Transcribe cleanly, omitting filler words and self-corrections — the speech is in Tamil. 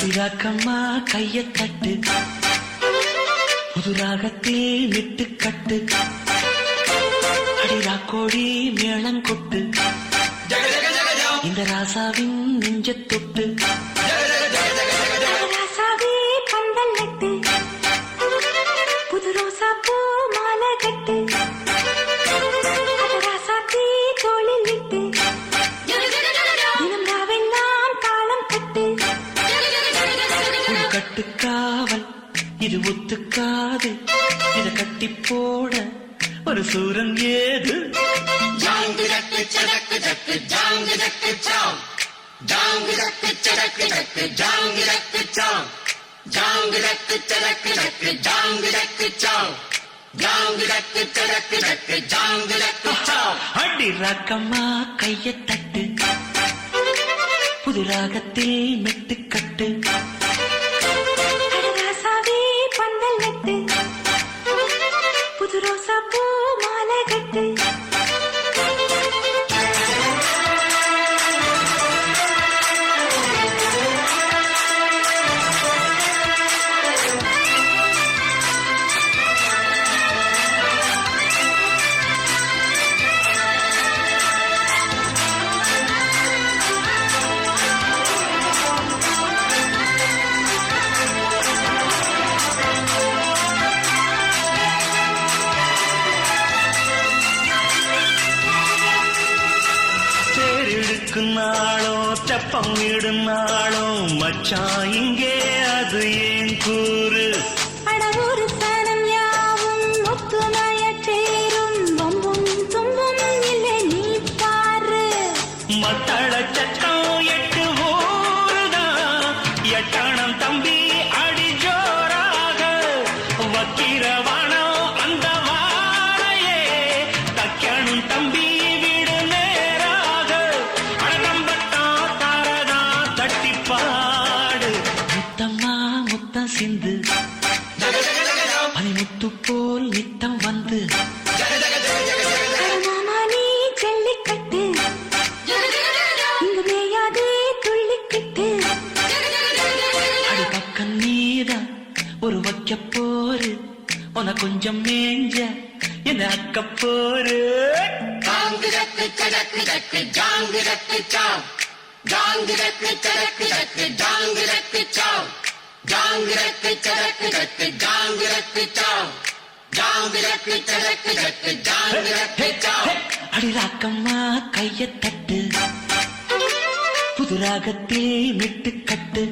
அடிராக்கம்மா கைய தட்டு புது ராகத்தில் விட்டு கட்டு அடிராக்கோடி மேளம் கொட்டு இந்த ராசாவின் நெஞ்ச தொட்டு ராசாவே பந்தல் நட்டு புது ரோசா பூ மாலை கட்டு ராசாத்தி தோளில் விட்டு தினம் ராவெல்லாம் தாளம் கட்டு கட்டுக்காவல் இது ஒத்துக்காது இத கட்டி போட ஒரு சூரன் ஏது ஜாங்கு ஜக்கு சடக்கு ஜக்கு ஜாங்கு ஜக்கு சாம் ஜாங்கு ஜக்கு சடக்கு ஜக்கு ஜாங்கு ஜக்கு சாம் ஜாங்கு ஜக்கு சடக்கு ஜக்கு ஜாங்கு ஜக்கு சாம் ஜாங்கு ஜக்கு சடக்கு ஜக்கு ஜாங்கு ஜக்கு சாம் அடி ராக்கம்மா கைய தட்டு புது ராகத்தில் மெட்டு கட்டு ராசாவே பந்தல் நட்டு புது ரோசா பூ மாலை கட்டு நாளோ தெப்பம் விடும் நாளோ மச்சான் இங்கே அது ஏன் கூறு அடவூரு சனம் யாவும் ஒத்துமைய சேரும் வம்பும் தும்பும் இல்லை நீ பாரு மத்தள சட்டம் எட்டு ஊருதான் எட்டணம் தம்பி அடி ஜோராக வக்கிரவானம் அந்த வாழையே தக்கணும் தம்பி சிந்து பனிமுத்து போல் நித்தம் வந்து மாமா நீ ஜல்லிக்கட்டு இங்கு மேயாதே துள்ளிக்கிட்டு அடி பக்கம் நீதான் ஒரு வைக்க போரு உன கொஞ்சம் மேஞ்ச என்ன அக்க போரு ஜாங்கு ஜக்கு சடக்கு ஜக்கு ஜாங்கு ஜக்கு சாம் ஜாங்கு ஜக்கு சடக்கு ஜக்கு ஜாங்கு ஜக்கு சாம் ஜாங்கு ஜக்கு சடக்கு ஜக்கு ஜாங்கு ஜக்கு சாம் ஜாங்கு ஜக்கு சடக்கு ஜக்கு ஜாங்கு ஜக்கு சாம் அடி ராக்கம்மா கைய தட்டு புது ராகத்தில் விட்டு கட்டு